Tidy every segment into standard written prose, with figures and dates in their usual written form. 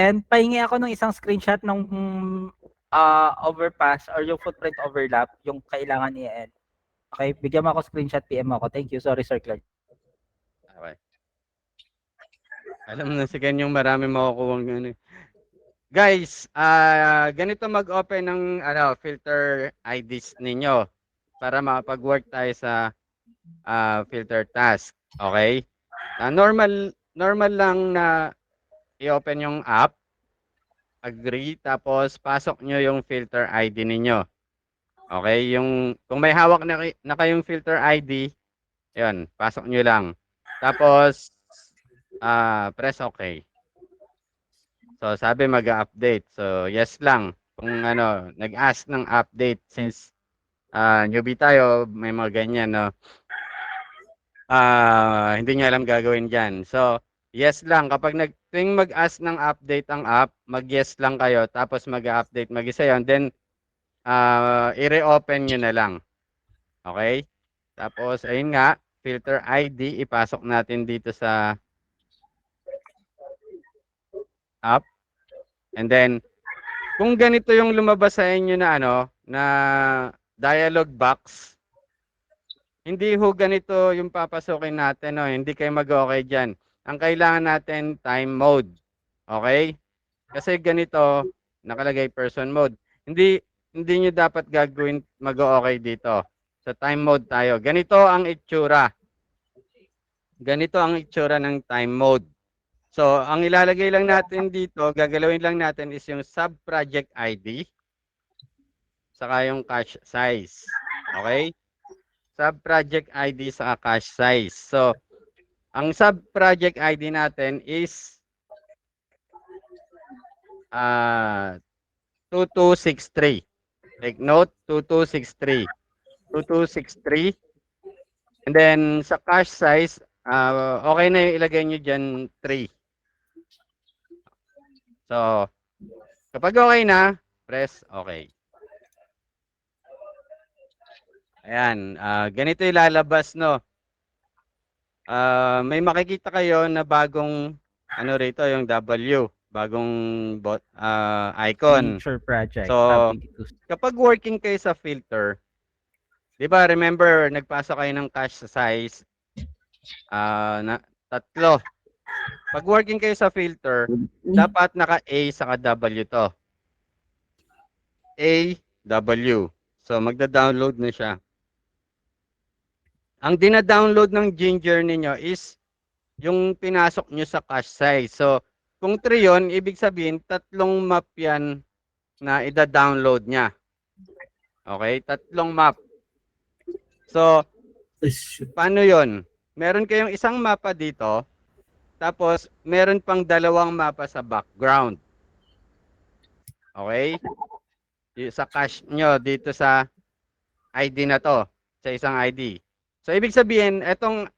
And pahingi ako ng isang screenshot ng overpass or yung footprint overlap, yung kailangan i-end. Okay, bigyan mo ako screenshot, PM ako. Thank you. Sorry, Sir Clark. Okay. Alam na si Ken yung marami makukuha ng Guys, ganito mag-open ng filter IDs ninyo para makapag-work tayo sa filter task. Okay? Normal lang na i-open yung app, agree, tapos pasok nyo yung filter ID ninyo. Okay? Kung may hawak na kayong filter ID, yun, pasok nyo lang. Tapos, press OK. So, sabi mag-update. So, yes lang. Kung nag-ask ng update since newbie tayo, may mga ganyan, no? Hindi nyo alam gagawin dyan. So, yes lang. Kapag tuwing mag-ask ng update ang app, mag-yes lang kayo, tapos mag-update mag-isa yun. Then, i-reopen nyo na lang. Okay? Tapos, ayun nga, filter ID, ipasok natin dito sa app. And then, kung ganito yung lumabas sa inyo na na dialog box, hindi ho ganito yung papasukin natin, no? Hindi kayo mag-okay diyan. Ang kailangan natin time mode. Okay? Kasi ganito nakalagay person mode. Hindi niyo dapat gagawin mag-okay dito. Sa time mode tayo. Ganito ang itsura. Ganito ang itsura ng time mode. So, ang ilalagay lang natin dito, gagalawin lang natin is yung sub-project ID saka yung cache size. Okay? Sub-project ID saka cache size. So, ang sub-project ID natin is 2263. Take note, 2263. 2263. And then, sa cache size, okay na yung ilagay nyo dyan 3. So, kapag okay na, press okay. Ayan, ganito ilalabas, no? May makikita kayo na bagong, rito, yung W, bagong icon. Feature project. So, kapag working kayo sa filter, di ba, remember, nagpasa kayo ng cache size, na 3. Pag working kayo sa filter, dapat naka-A saka W to. A, W. So, magda-download na siya. Ang dina-download ng Ginger ninyo is yung pinasok nyo sa cache size. So, kung 3 yun, ibig sabihin, 3 map yan na ida-download niya. Okay? 3 map. So, paano yun? Meron kayong isang mapa dito, tapos meron pang 2 mapa sa background. Okay? Sa cache nyo dito sa ID na to, sa isang ID. So, ibig sabihin, etong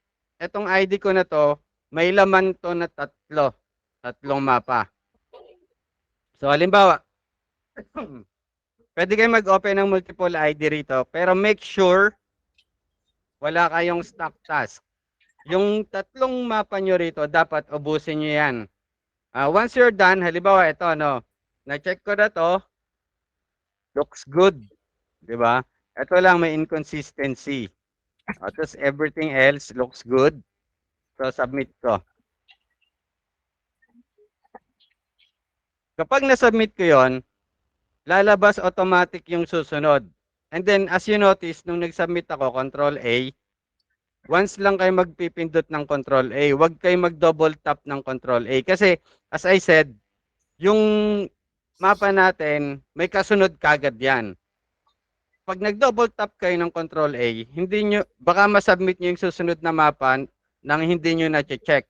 ID ko na to, may laman to na 3. 3 mapa. So, halimbawa, pwede kayo mag-open ng multiple ID rito, pero make sure wala kayong stock task. Yung 3 mapa nyo rito, dapat ubusin nyo yan. Once you're done, halimbawa ito, na-check ko na to, looks good. Diba? Ito lang may inconsistency. Tapos everything else looks good. So, submit ko. Kapag na-submit ko yon, lalabas automatic yung susunod. And then, as you notice, nung nag-submit ako, Control A, once lang kayo magpipindot ng Control A, huwag kayo mag-double tap ng Control A. Kasi, as I said, yung mapa natin, may kasunod kagad yan. Pag nag-double tap kayo ng Control A, baka masubmit nyo yung susunod na mapa nang hindi nyo na-check.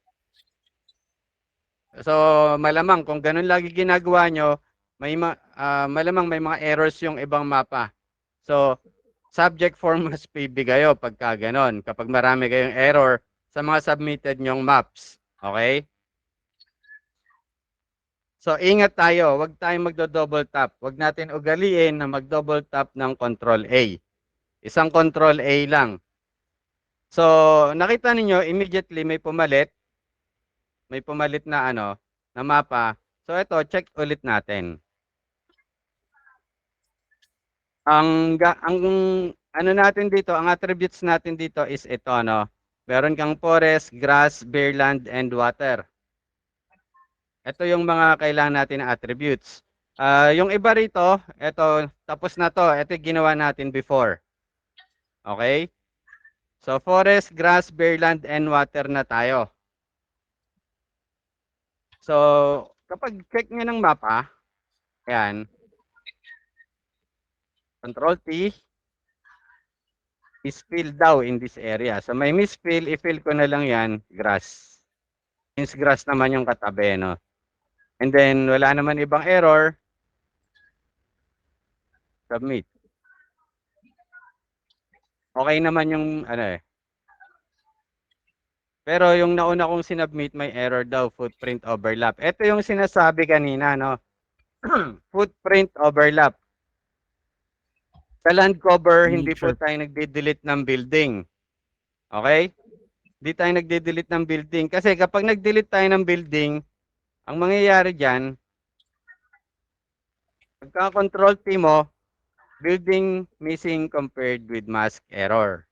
So, malamang kung ganun lagi ginagawa nyo, malamang may mga errors yung ibang mapa. So, subject form must be kayo pagka ganon. Kapag marami kayong error sa mga submitted nyong maps. Okay? So, ingat tayo. Huwag tayong magdo-double tap. Huwag natin ugaliin na mag-double tap ng Control A. Isang Control A lang. So, nakita ninyo, immediately may pumalit. May pumalit na na mapa. So, So ito, check ulit natin. Ang ano natin dito, ang attributes natin dito is ito, no? Meron kang forest, grass, bare land, and water. Ito yung mga kailangan natin na attributes. Yung iba rito, ito, tapos na to. Ito yung ginawa natin before. Okay? So, forest, grass, bare land, and water na tayo. So, kapag check nyo ng mapa, ayan, Control T, is fill daw in this area. So, may misfill, i-fill ko na lang yan, grass. Since grass naman yung katabi, no? And then, wala naman ibang error. Submit. Okay naman yung, ano eh. Pero yung nauna kong sinubmit, may error daw, footprint overlap. Ito yung sinasabi kanina, no? Footprint overlap. Sa land cover, hindi po tayo nagde-delete ng building. Okay? Hindi tayo nagde-delete ng building. Kasi kapag nag-delete tayo ng building, ang mangyayari dyan, pagka-control T mo, building missing compared with mask error.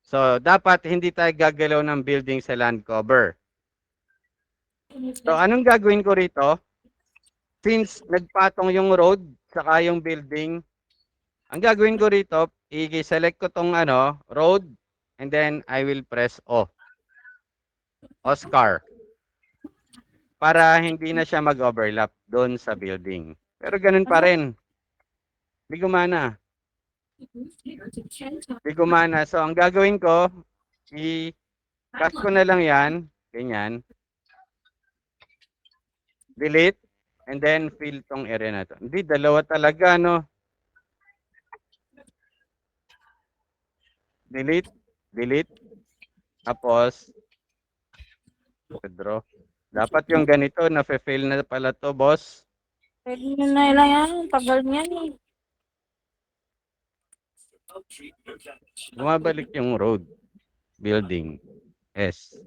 So, dapat hindi tayo gagalaw ng building sa land cover. So, anong gagawin ko rito? Since nagpatong yung road, saka yung building, ang gagawin ko rito, i-select ko tong ano, road, and then I will press O. Oscar. Para hindi na siya mag-overlap doon sa building. Pero ganun pa rin. Hindi gumana. Hindi gumana. So, ang gagawin ko, i-cut ko na lang yan. Ganyan. Delete. And then, fill tong area na to. Hindi, dalawa talaga, no? Delete. Delete. Tapos, withdraw. Dapat yung ganito, na-fail na pala to, boss. Pwede nyo na ilang yan. Tagal niyan eh. Bumabalik yung road. Building. S.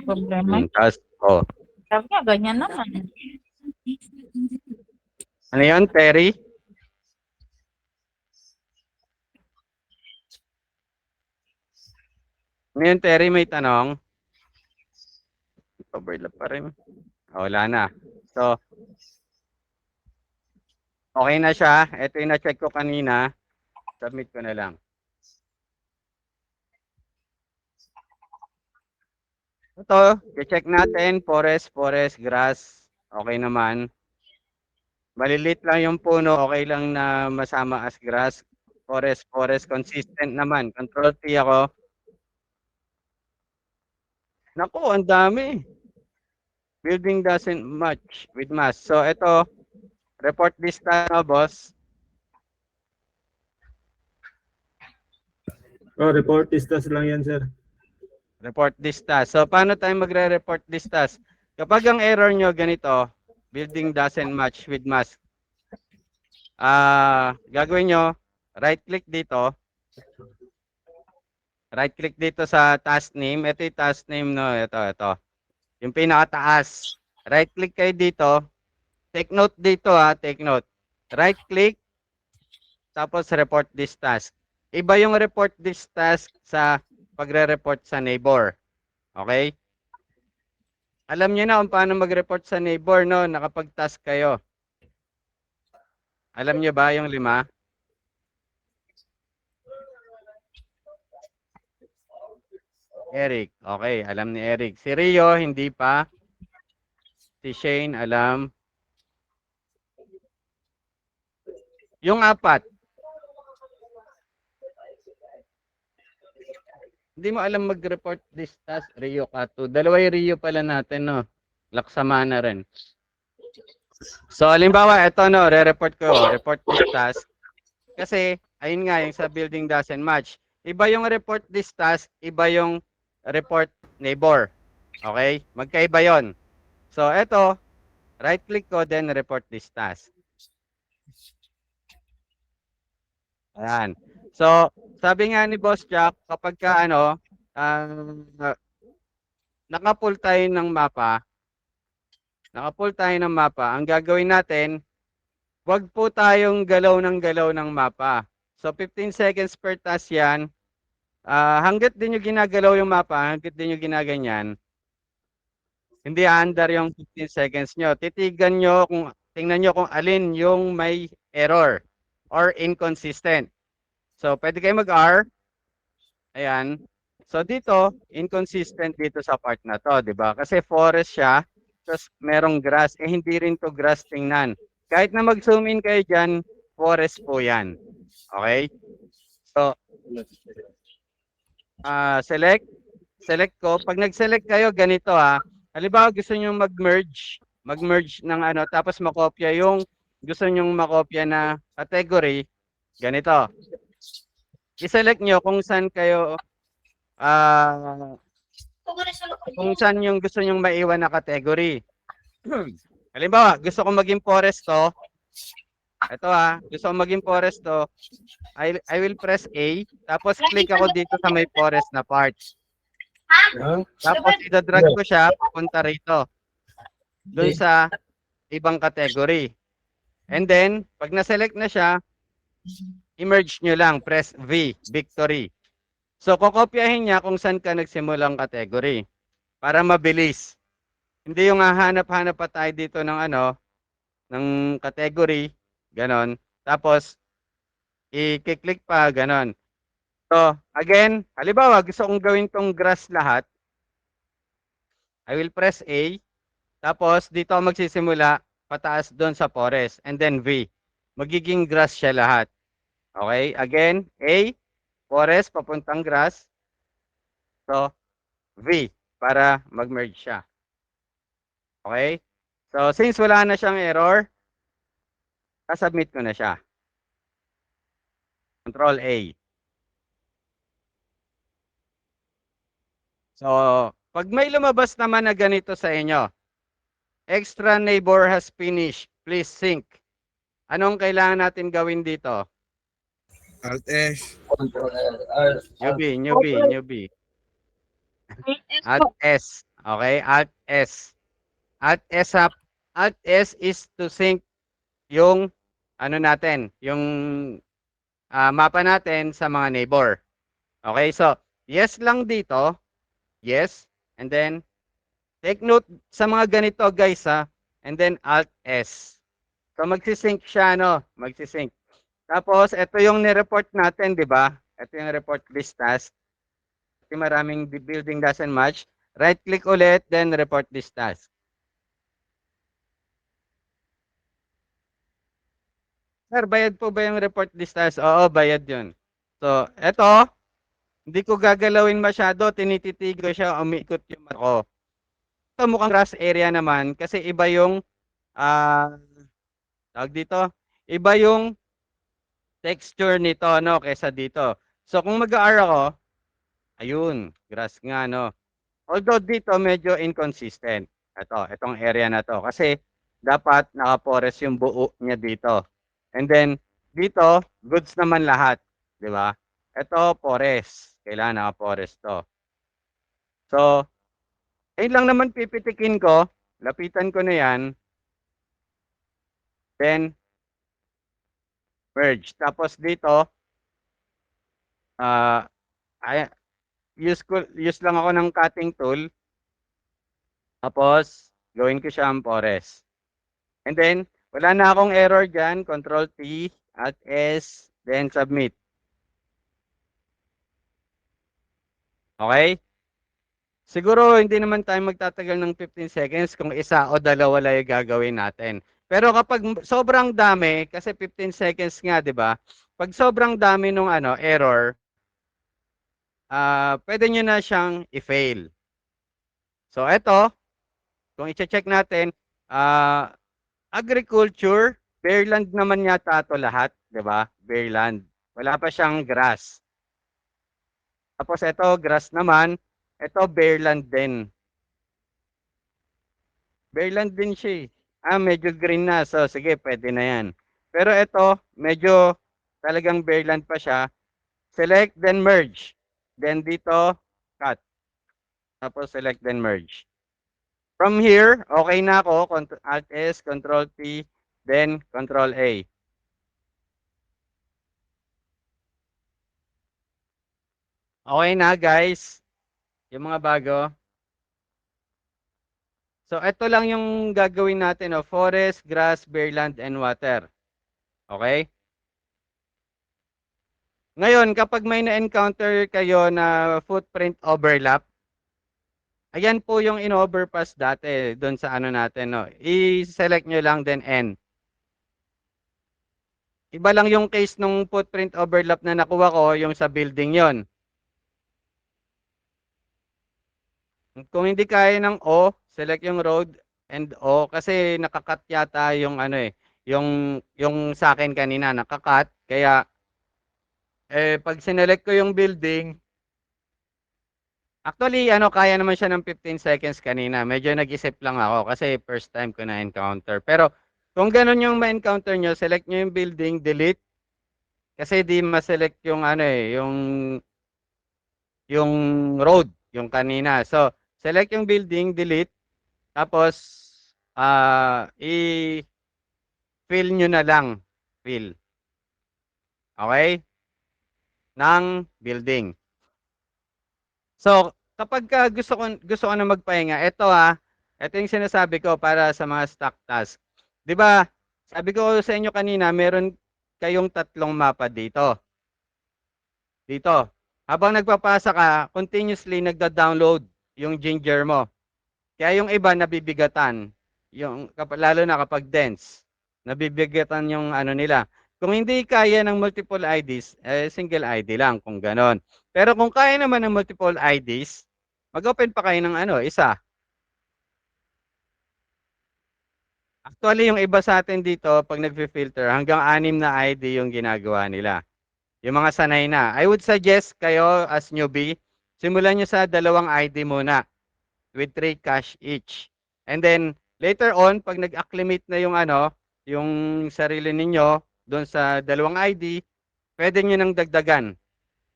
Problema. Tapos, oh. Sabi nga, ganyan naman. Ano yun, Terry? Ngayon, Terry, may tanong. Overlap pa rin. Wala na. So, okay na siya. Ito yung na-check ko kanina. Submit ko na lang. Ito, i-check natin. Forest, grass. Okay naman. Malilit lang yung puno. Okay lang na masama as grass. Forest, consistent naman. Control T ako. Naku, ang dami. Building doesn't match with mass. So, ito, report lista na, boss. Report istas lang yan, sir. Report listas. So, paano tayo magre-report listas? Kapag ang error nyo ganito, building doesn't match with mass, gagawin nyo, right-click dito. Right-click dito sa task name. Ito yung task name, no? Ito. Yung pinakataas. Right-click kayo dito. Take note dito, take note. Right-click, tapos report this task. Iba yung report this task sa pagre-report sa neighbor. Okay? Alam niyo na kung paano mag-report sa neighbor, no? Nakapag-task kayo. Alam niyo ba yung 5? Eric. Okay, alam ni Eric. Si Rio, hindi pa. Si Shane, alam. Yung 4. Hindi mo alam mag-report this task, Rio Kato. Dalawa yung Rio pala natin, no? Laksamana rin. So, halimbawa, ito, no, re-report ko, report this task. Kasi, ayun nga, yung sa building doesn't match. Iba yung report this task, iba yung report neighbor. Okay? Magkaiba yon. So, ito, right-click ko, then report this task. Ayan. So, sabi nga ni Boss Jack, kapag ka, naka-pull tayo ng mapa. Naka-pull tayo ng mapa. Ang gagawin natin, wag po tayong galaw ng mapa. So 15 seconds per task yan. Hanggat din nyo ginagalaw yung mapa, hanggat din nyo ginaganyan, hindi aandar yung 15 seconds nyo. Tingnan nyo kung alin yung may error or inconsistent. So, pwede kayo mag-R. Ayan. So, dito, inconsistent dito sa part na to, di ba? Kasi forest siya, tapos merong grass. Hindi rin to grass tingnan. Kahit na mag-zoom in kayo dyan, forest po yan. Okay? So, select ko. Pag nag-select kayo, ganito halimbawa gusto nyo mag-merge ng ano, tapos makopya yung gusto nyo makopya na category, ganito. I-select nyo kung saan kayo, kung saan yung gusto nyo maiwan na category. Halimbawa, gusto ko maging forest to. Ito gusto ko maging forest to. I will press A, tapos click ako dito sa may forest na part. Tapos ida-drag ko siya papunta rito. Doon sa ibang category. And then, pag na-select na siya, i-merge nyo lang, press V, victory. So, kokopyahin niya kung saan ka nagsimulang category para mabilis. Hindi yung hahanap-hanap pa tayo dito ng ano, ng category, ganon. Tapos, i-click pa, ganon. So, again, halimbawa, gusto kong gawin tong grass lahat. I will press A. Tapos, dito ako magsisimula, pataas doon sa forest. And then V. Magiging grass siya lahat. Okay? Again, A, forest, papuntang grass. So, V, para mag-merge siya. Okay? So, since wala na siyang error, submit ko na siya. Control A. So, pag may lumabas naman na ganito sa inyo, extra neighbor has finished, please sync. Anong kailangan natin gawin dito? Alt S. Newbie. Alt S. Okay, Alt S. Alt S is to sync yung ano natin, yung mapa natin sa mga neighbor. Okay, so yes lang dito. Yes. And then take note sa mga ganito guys and then Alt S. So magsisync siya magsisync. Tapos ito yung ni-report natin, 'di ba? Ito yung report list task. Kasi maraming building doesn't match. Right click ulit then report list task. Sir, bayad po ba yung report list task? Oo, bayad 'yun. So, ito hindi ko gagalawin masyado, tinititig ko siya, umiikot yung mata ko. Ito mukhang grass area naman kasi iba yung tawag dito, iba yung texture nito kaysa dito. So kung mag-R ako, ayun, grass nga Although dito medyo inconsistent. Itong area na to kasi dapat naka-forest yung buo niya dito. And then dito, goods naman lahat, 'di ba? Ito forest. Kailangan naka-forest to. So, ayun lang naman pipitikin ko. Lapitan ko na yan. Then, merge. Tapos dito, use lang ako ng cutting tool. Tapos, gawin ko siyang forest. And then, wala na akong error dyan. Control T, Alt S, then submit. Okay? Siguro hindi naman tayo magtatagal ng 15 seconds kung isa o dalawa lang yung gagawin natin. Pero kapag sobrang dami, kasi 15 seconds nga, 'di ba? Pag sobrang dami nung error, pwede nyo na siyang i-fail. So ito, kung i-check natin, agriculture, bare land naman yata ito lahat, 'di ba? Bare land. Wala pa siyang grass. Tapos ito, grass naman. Ito, bare land din. Bare land din siya medyo green na. So, sige, pwede na yan. Pero ito, medyo talagang bare land pa siya. Select, then merge. Then dito, cut. Tapos select then merge. From here, okay na ako. Alt S, Control P, then Control A. Okay na guys. Yung mga bago. So ito lang yung gagawin natin. Forest, grass, bearland, and water. Okay? Ngayon, kapag may na-encounter kayo na footprint overlap, ayan po yung in-overpass dati doon sa ano natin. No? I-select nyo lang then N. Iba lang yung case nung footprint overlap na nakuha ko, yung sa building yon. Kung hindi kaya ng O, select yung road and O kasi nakakat yata yung ano yung sa akin kanina nakakat kaya pag sinelect ko yung building actually kaya naman siya ng 15 seconds kanina. Medyo nag-isip lang ako kasi first time ko na encounter. Pero kung ganun yung ma-encounter nyo, select nyo yung building, delete kasi di ma-select yung yung road, yung kanina. So, select yung building, delete, tapos i-fill nyo na lang, fill. Okay? Ng building. So, kapag gusto ko na magpahinga, ito yung sinasabi ko para sa mga stock task. 'Di ba? Sabi ko sa inyo kanina, meron kayong 3 mapa dito. Dito. Habang nagpapasa ka, continuously nagda-download yung Ginger mo. Kaya yung iba nabibigatan, lalo na kapag dense, nabibigatan yung ano nila. Kung hindi kaya ng multiple IDs, single ID lang kung ganon. Pero kung kaya naman ng multiple IDs, mag-open pa kayo ng isa. Actually, yung iba sa atin dito, pag nag-filter, hanggang 6 na ID yung ginagawa nila. Yung mga sanay na. I would suggest kayo as newbie, simulan nyo sa 2 ID muna with 3 cash each. And then, later on, pag nag-acclimate na yung sarili ninyo doon sa 2 ID, pwede nyo nang dagdagan.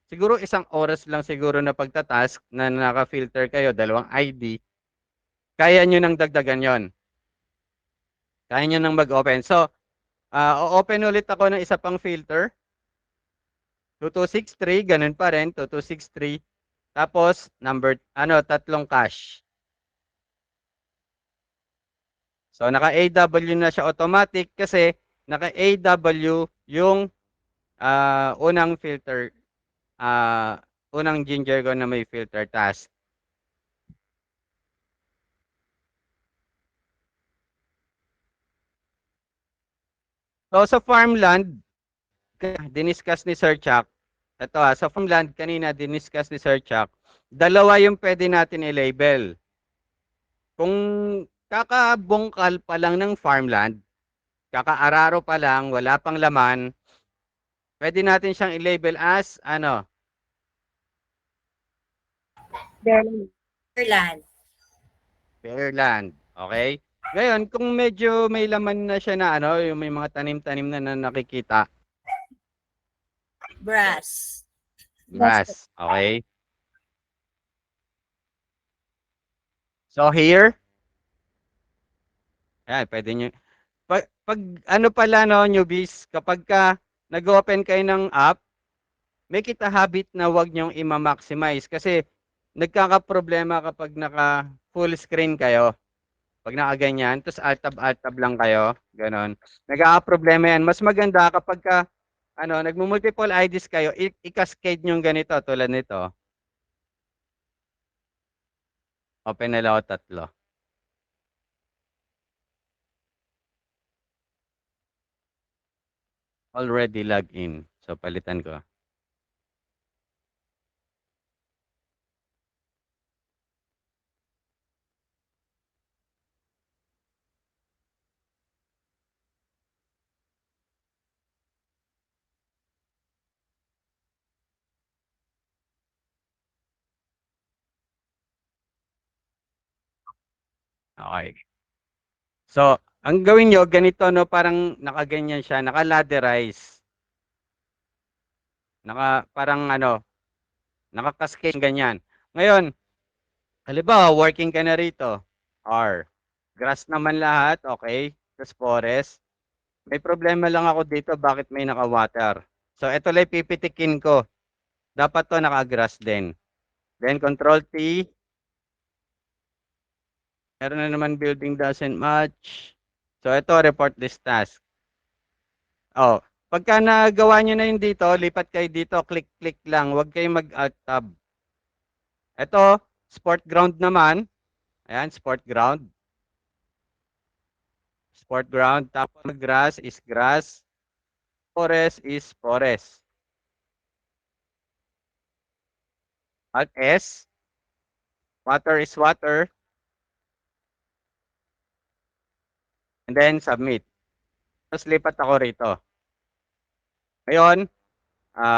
Siguro 1 oras lang siguro na pagtatask na naka-filter kayo, 2 ID, kaya nyo nang dagdagan yon. Kaya nyo nang mag-open. So, o-open ulit ako ng isa pang filter. 2263, ganun pa rin, 2263. Tapos, 3 cash. So, naka-AW na siya automatic kasi naka-AW yung unang filter, unang Ginger ko na may filter task. So, sa farmland, diniscuss ni Sir Chuck, sa farmland kanina diniscuss ni Sir Chuck, 2 yung pwede natin i-label. Kung kakabungkal pa lang ng farmland, kakaararo pa lang, wala pang laman, pwede natin siyang i-label as Bearland. Bearland. Okay? Ngayon, kung medyo may laman na siya na yung may mga tanim-tanim na nakikita. Brass. Grass. Okay? So here, pwede nyo. Pag pala newbies, kapag nag-open kayo ng app, make it a habit na wag nyong i-maximize kasi nagkakaproblema kapag naka full screen kayo. Pag nakaganyan, tapos alt tab lang kayo, ganon. Nagkakaproblema yan. Mas maganda kapag nagmo-multiple IDs kayo, i-cascade nyo ganito tulad nito. Open na lang ako 3. Already log in. So, palitan ko. Okay. So, ang gawin nyo, ganito, parang nakaganyan siya, naka-ladderize. Parang, naka-cascade ganyan. Ngayon, halimbawa, working ka na rito. R. Grass naman lahat, okay. Tapos forest. May problema lang ako dito, bakit may naka-water? So, ito lang pipitikin ko. Dapat to naka-grass din. Then, Control T. Meron na naman building doesn't match. So, ito, report this task. Oh, pagka nagawa nyo na yun dito, lipat kayo dito, click-click lang. Huwag kayong mag-alt-tab. Ito, sport ground naman. Ayan, sport ground. Sport ground. Tapos, grass is grass. Forest is forest. Alt S. Water is water. And then, submit. Tapos, lipat ako rito. Ngayon,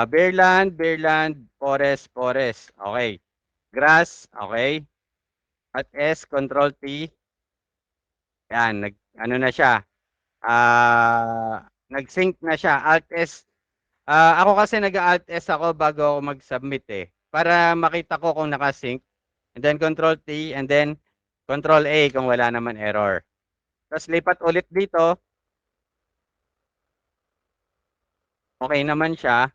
Bearland, forest, forest. Okay. Grass, okay. Alt S, Control T. Yan, ano na siya. Nag-sync na siya. Alt S. Ako kasi nag-Alt S ako bago ako mag-submit eh. Para makita ko kung naka-sync. And then Control T and then Control A kung wala naman error. Tapos lipat ulit dito. Okay naman siya.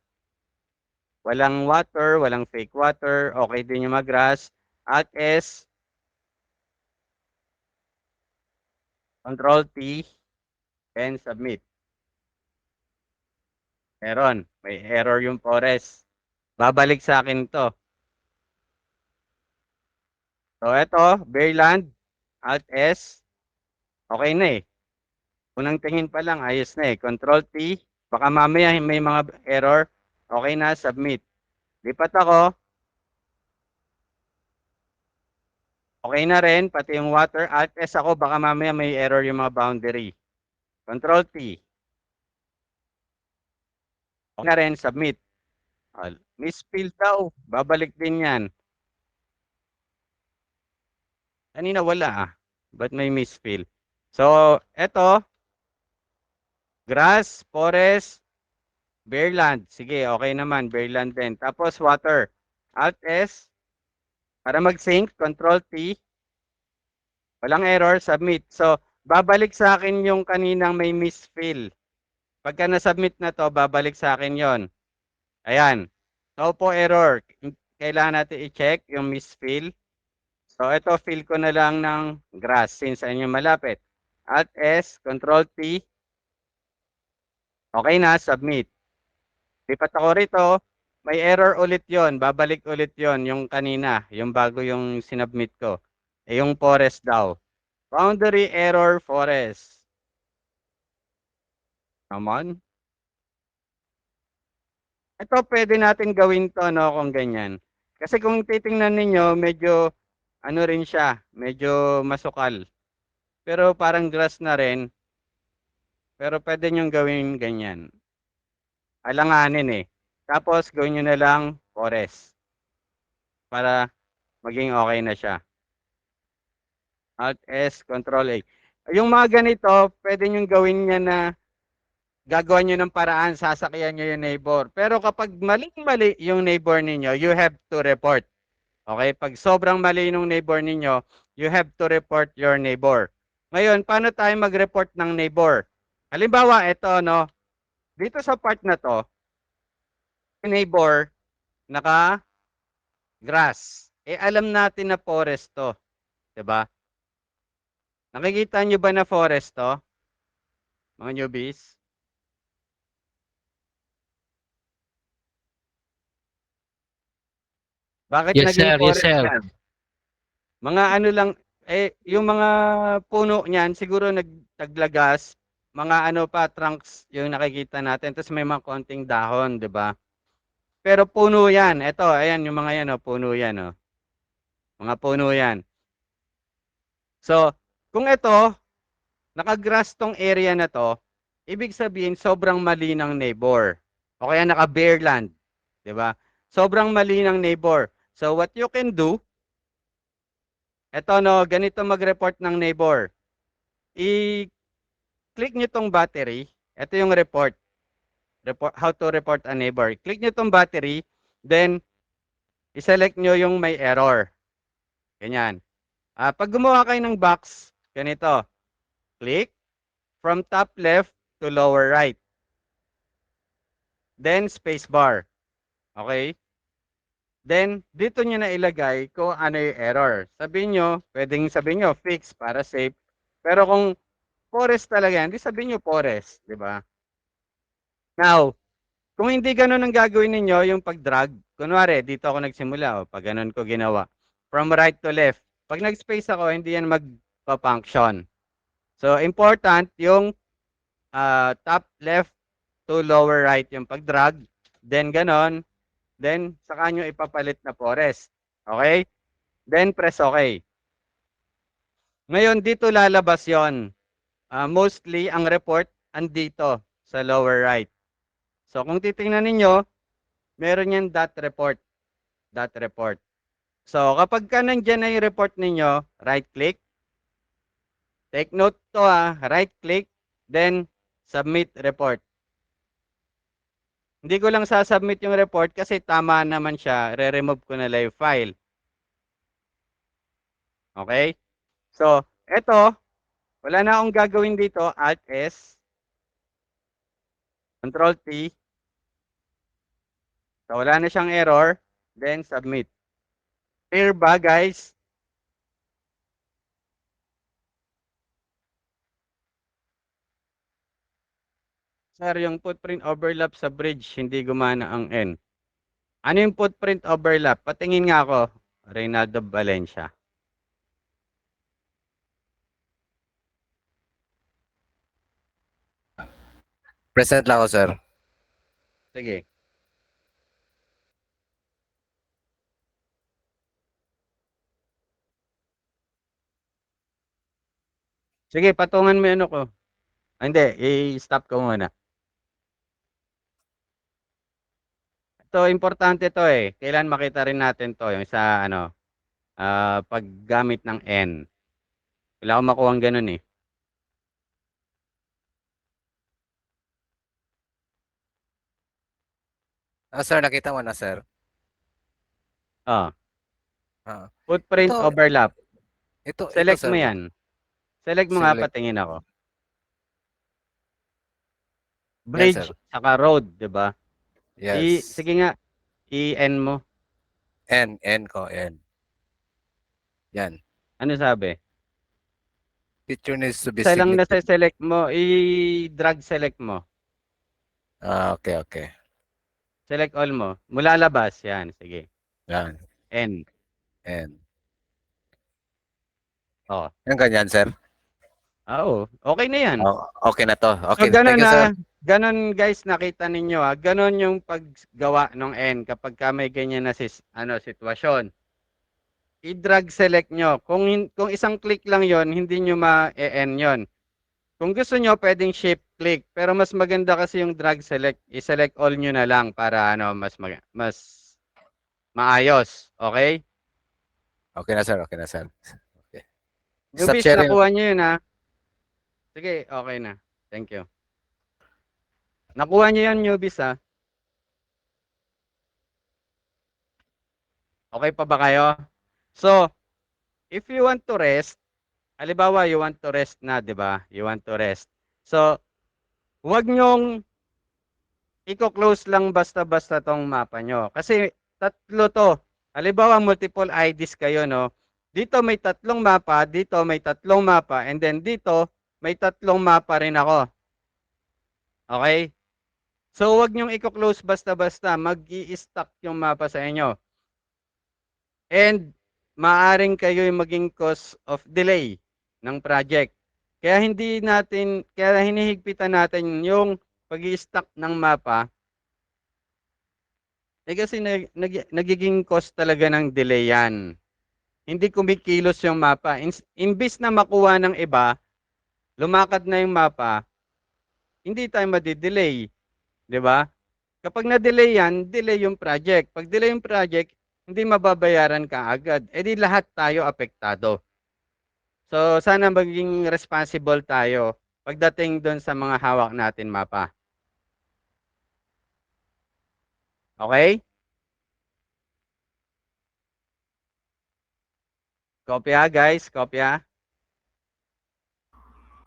Walang water, walang fake water. Okay din yung mag-grass. Alt S. Control T. And submit. Meron. May error yung forest. Babalik sa akin to. So, ito, Bearland, Alt S. Okay na eh. Unang tingin pa lang, ayos na eh. Control T. Baka mamaya may mga error. Okay na, submit. Lipat ako. Okay na rin, pati yung water. Alt S ako, baka mamaya may error yung mga boundary. Control T. Okay na rin, submit. Misfill daw. Babalik din yan. Kanina wala ah. Ba't may misfill? So, eto. Grass, forest, Bearland. Sige, okay naman. Bearland din. Tapos water. Alt S. Para mag-sync, Control T. Walang error, submit. So, babalik sa akin yung kaninang may misfill. Pagka na-submit na to, babalik sa akin yon. Ayan. No po error. Kailangan natin i-check yung misfill. So, ito, fill ko na lang ng grass since ayun yung malapit. Alt S, Control T. Okay na, submit. Lipat ako rito. May error ulit yon. Babalik ulit yon yung kanina. Yung bago yung sinubmit ko. Yung forest daw. Boundary error forest. Naman. Ito pwede natin gawin to no kung ganyan. Kasi kung titingnan ninyo, medyo ano rin siya, medyo masukal. Pero parang grass na rin. Pero pwede nyo gawin ganyan. Alanganin eh. Tapos gawin nyo na lang forest. Para maging okay na siya. Alt S, Control A. Yung mga ganito, pwede nyo gawin niya na gagawa nyo ng paraan, sasakyan nyo yung neighbor. Pero kapag maling-mali yung neighbor ninyo, you have to report. Okay? Pag sobrang mali yung neighbor ninyo, you have to report your neighbor. Ngayon, paano tayo mag-report ng neighbor? Halimbawa, ito, no? Dito sa part na to, yung neighbor, naka-grass. Eh, alam natin na forest to. Diba? Nakikita nyo ba na forest to? Mga newbies? Bakit Yes, naging sir. Yes, forest sir. yan? Mga ano lang, yung mga puno niyan, siguro nagtaglagas, mga ano pa, trunks yung nakikita natin, tapos may mga konting dahon, di ba? Pero puno yan. Ito, ayan, yung mga yan, oh, puno yan, oh. Mga puno yan. So, kung ito, nakagrass tong area na to, ibig sabihin, sobrang mali ng neighbor. O kaya naka-bearland, di ba? Sobrang mali ng neighbor. So, what you can do, eto no, ganito mag-report ng neighbor. I-click nyo tong battery. Ito yung report. How to report a neighbor. Click nyo tong battery. Then, i-select nyo yung may error. Ganyan. Pag gumawa kayo ng box, ganito. Click from top left to lower right. Then spacebar. Okay? Then, dito nyo na ilagay kung ano yung error. Pwedeng sabihin nyo, fix para safe. Pero kung forest talaga yan, di sabihin nyo forest, di ba? Now, kung hindi ganun ang gagawin ninyo, yung pag-drag, kunwari, dito ako nagsimula, pag ganun ko ginawa. From right to left. Pag nag-space ako, hindi yan magpa-function. So, important yung top left to lower right yung pag-drag. Then, ganun. Then, saka nyo ipapalit na forest. Okay? Then, press OK. Ngayon, dito lalabas yon. Mostly, ang report andito sa lower right. So, kung titingnan ninyo, meron yan dot report. Dot report. So, kapag ka nandyan na yung report ninyo, right-click. Take note to right-click, then submit report. Hindi ko lang sasubmit yung report kasi tama naman siya. Re-remove ko na live file. Okay? So, eto, wala na akong gagawin dito. Alt-S. Control-T. So, wala na siyang error. Then, submit. Clear ba, guys? Sir, yung footprint overlap sa bridge, hindi gumana ang N. Ano yung footprint overlap? Patingin nga ako, Reynaldo Valencia. Present lang ako, sir. Sige. Sige, patungan mo yung ano ko. Hindi, i-stop ko muna. Ito, importante to eh. Kailan makita rin natin to, yung sa paggamit ng N. Wala akong makuha ang ganun eh. Sir, nakita mo na, sir. Ah. Ah. Footprint Ito- overlap. Ito, Select sir. mo yan. Select mo nga, Select. patingin ako. Yes, Bridge, sir. saka road, di ba? Yes. Sige nga, i-N mo. N ko, N. Yan. Ano sabi? Picture needs to be Isa lang na significant. select mo, i-drag select mo. Okay. Select all mo. Mula labas, yan. Sige. Yan. N. N. Oh. Yan ganyan, sir. Oo. Okay na yan. Okay na to. Okay. So, ganun Thank you, sir. Ganun guys, nakita ninyo ganun yung paggawa ng N kapag ka may ganyan na sitwasyon. I-drag select nyo. Kung isang click lang yon, hindi nyo ma-N yon. Kung gusto nyo, pwedeng shift click. Pero mas maganda kasi yung drag select. I-select all nyo na lang para mas maayos. Okay? Okay na, sir. Okay na, sir. Okay. Stop Newbies, sharing. nakuha nyo yun Sige, okay na. Thank you. Nakuha nyo yan, newbies Okay pa ba kayo? So, if you want to rest, halimbawa you want to rest na, di ba? You want to rest. So, huwag nyong i-close lang basta-basta tong mapa nyo. Kasi tatlo to. Halimbawa multiple IDs kayo, no? Dito may tatlong mapa, dito may tatlong mapa, and then dito may tatlong mapa rin ako. Okay? So, huwag nyong i-close basta-basta. Mag-i-stack yung mapa sa inyo. And, maaring kayo yung maging cause of delay ng project. Kaya hinihigpitan natin yung pag-i-stack ng mapa. Kasi nagiging cause talaga ng delay yan. Hindi kumikilos yung mapa. Imbis na makuha ng iba, lumakad na yung mapa, hindi tayo madidelay. Di ba? Kapag na-delay yan, delay yung project. Pag delay yung project, hindi mababayaran ka agad. Di lahat tayo apektado. So, sana maging responsible tayo pagdating doon sa mga hawak natin mapa. Okay? Kopya guys, kopya.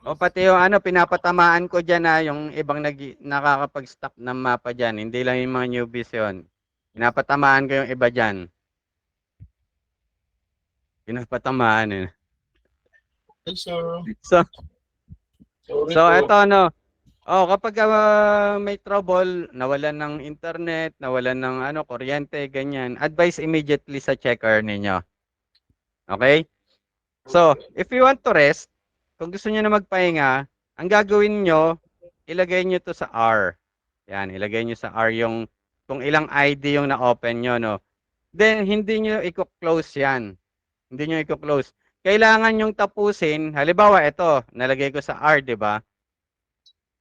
O pati yung ano, pinapatamaan ko dyan na yung ibang nakakapag-stock ng mapa dyan. Hindi lang yung mga newbies yun. Pinapatamaan ko yung iba dyan. Pinapatamaan eh. So, so eto ano. Oh, kapag may trouble, nawalan ng internet, nawalan ng ano, kuryente, ganyan, advise immediately sa checker ninyo. Okay? So, if you want to rest, kung gusto niyo na magpahinga, ang gagawin nyo, ilagay nyo to sa R. Yan, ilagay nyo sa R yung kung ilang ID yung na-open nyo, no? Then, hindi nyo i-close yan. Hindi nyo i-close. Kailangan yung tapusin, halimbawa, ito, nalagay ko sa R, di ba?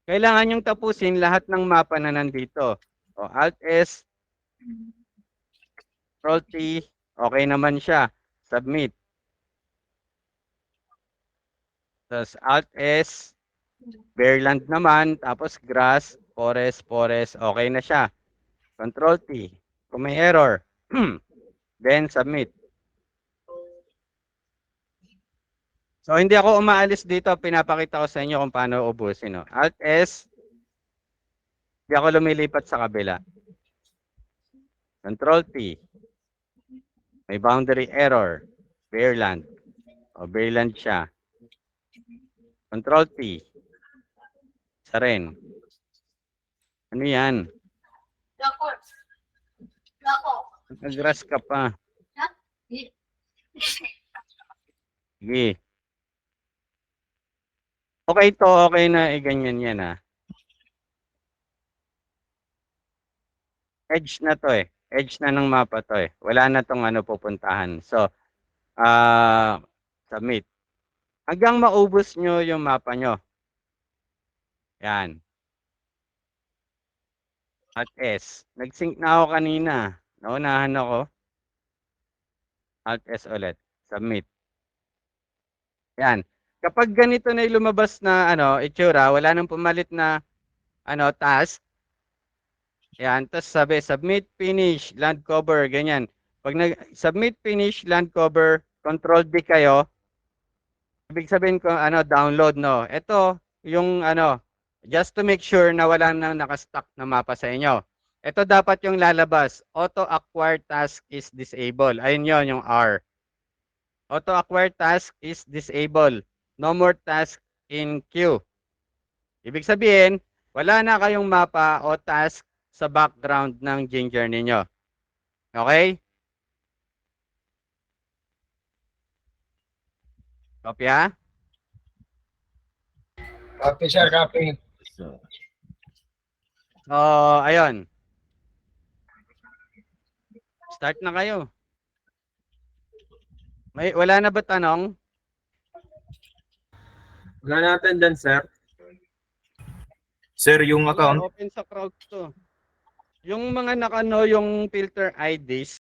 Kailangan yung tapusin lahat ng mapa na nandito. O, Alt-S, Control-T, okay naman siya. Submit. Tapos Alt-S, Bearland naman, tapos Grass, Forest, okay na siya. Control-T. Kung may error, then submit. So, hindi ako umaalis dito. Pinapakita ko sa inyo kung paano ubusin. No? Alt-S, hindi ako lumilipat sa kabila. Control-T. May boundary error. Bearland. O, Bearland siya. Control-T. Isa rin. Ano yan? Nag-grass ka pa. Sige. Okay to, okay na. Ganyan yan ah. Edge na to eh. Edge na ng mapa to eh. Wala na tong ano pupuntahan. So, submit. Hanggang maubos nyo yung mapa nyo. Yan. Alt-S. Nag-sync na ako kanina. Naunahan ako. Alt-S ulit. Submit. Yan. Kapag ganito na yung lumabas na ano, itsura, wala nang pumalit na ano, task. Yan. Tapos sabi, submit, finish, land cover, ganyan. Pag nag-submit, finish, land cover, control D kayo, ibig sabihin ko, ano, download, no? Ito, yung, ano, just to make sure na wala nang nakastock na mapa sa inyo. Ito dapat yung lalabas. Auto-acquire task is disabled. Ayun yun, yung R. Auto-acquire task is disabled. No more task in queue. Ibig sabihin, wala na kayong mapa o task sa background ng Ginger ninyo. Okay? Kopya? Copy, sir, copy. So, ayun. Start na kayo. Wala na ba tanong? Wala natin dyan, sir. Sir, yung account. Open sa crowd to. Yung mga nakano yung filter IDs,